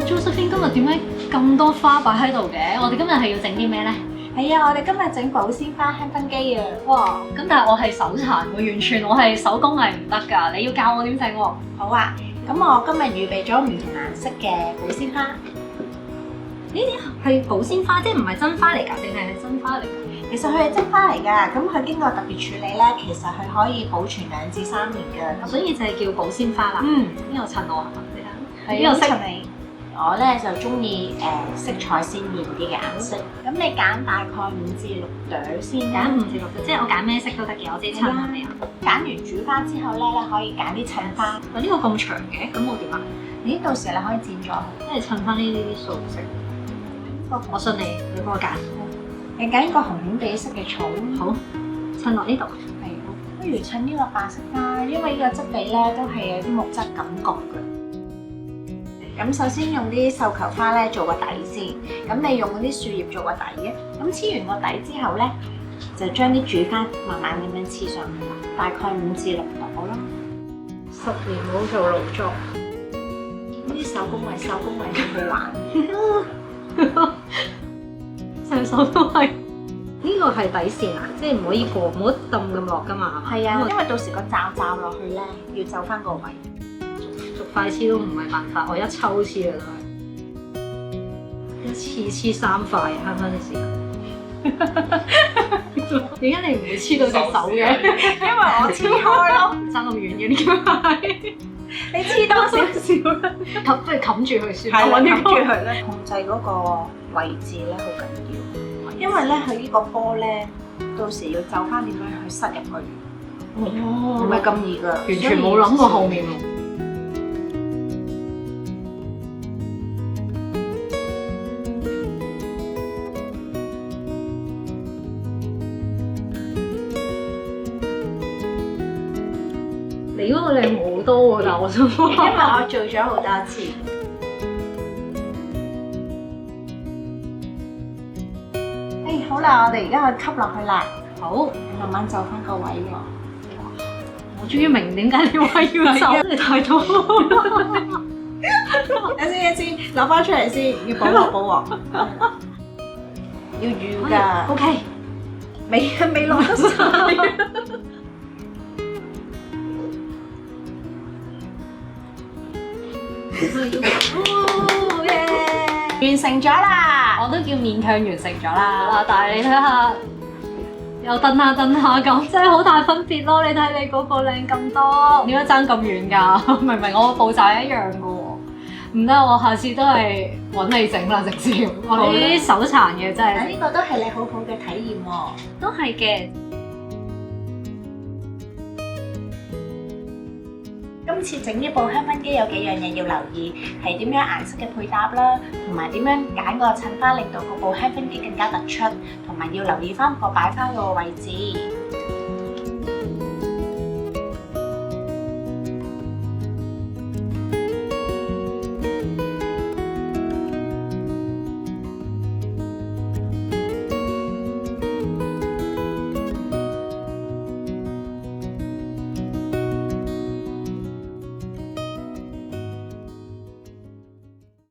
Josephine 今日點解咁多花擺喺度嘅？我哋今日係要整啲咩咧？係啊，我哋今日整保鮮花香薰機啊！哇！咁但係我係手殘喎，完全我係手工藝唔得㗎。你要教我點整喎？好啊，咁我今日預備咗唔同顏色嘅保鮮花。呢啲係保鮮花，即係唔係真花嚟㗎？定係真花嚟㗎？其實佢係真花嚟㗎，咁佢經過特別處理咧，其實佢可以保存2至3年㗎。所以就係叫保鮮花啦。嗯，呢個襯我啊，你睇。呢個色你。我咧就中意色彩鮮豔啲嘅顏色。咁你揀大概5至6朵先。揀5至6朵，即係我揀咩色都得嘅，我自己襯下你啊。揀完主花之後咧，可以揀啲襯花。呢個咁長嘅，咁我點啊？咦，到時你可以剪咗佢，即係襯翻呢啲素色。我信你，你幫我揀。你揀一個紅紅地色嘅草。好，襯落呢度。係，不如襯呢個白色花，因為呢個質地咧都係有啲木質感覺嘅。咁首先用啲繡球花咧做個底先，咁你用嗰啲樹葉做個底嘅，咁黐完個底之後咧，就將啲主花慢慢咁樣黐上去啦，大概5至6朵啦。10年冇做勞作，呢啲手工藝好好玩，成手都係。呢個係底線啊，即係唔可以過，唔好揼咁落㗎嘛。係啊，因為到時個罩落去咧，要就翻個位。逐塊黐都唔係辦法，我一抽黐啊都係，一次黐3塊，慳翻啲時間。點解你唔會黐到隻手嘅？因為我黐開咯，爭咁遠嘅點解？你黐多少少啦，不如冚住佢算。係啦，冚住佢咧，控制嗰個位置咧好緊要，因為咧佢呢個波咧，到時要就翻點樣去塞入去。哦，唔係咁易㗎，完全冇諗過後面喎。你嗰個靚好多喎，但我想講，因為我做咗好多次。好啦，我哋而家去吸落去啦。好，慢慢就翻個位喎。我終於明點解你話要走，你太多。等先，攞翻出嚟先，要補鑊。要預㗎。OK，未落得晒。哦耶！完成咗啦！我都叫勉強完成咗啦，但係你睇下，又蹬下咁，真係好大分別咯！你睇你嗰個靚咁多，點解爭咁遠㗎？明明我個步驟一樣㗎喎，唔得，我下次都係揾你整啦，直接。我呢啲手殘嘅真係。呢個都係你好好嘅體驗喎。都係嘅。今次整呢部香薰機有幾樣嘢要留意，係點樣顏色嘅配搭啦，同埋點樣揀個襯花令到嗰部香薰機更加突出，同埋要留意翻個擺花個位置。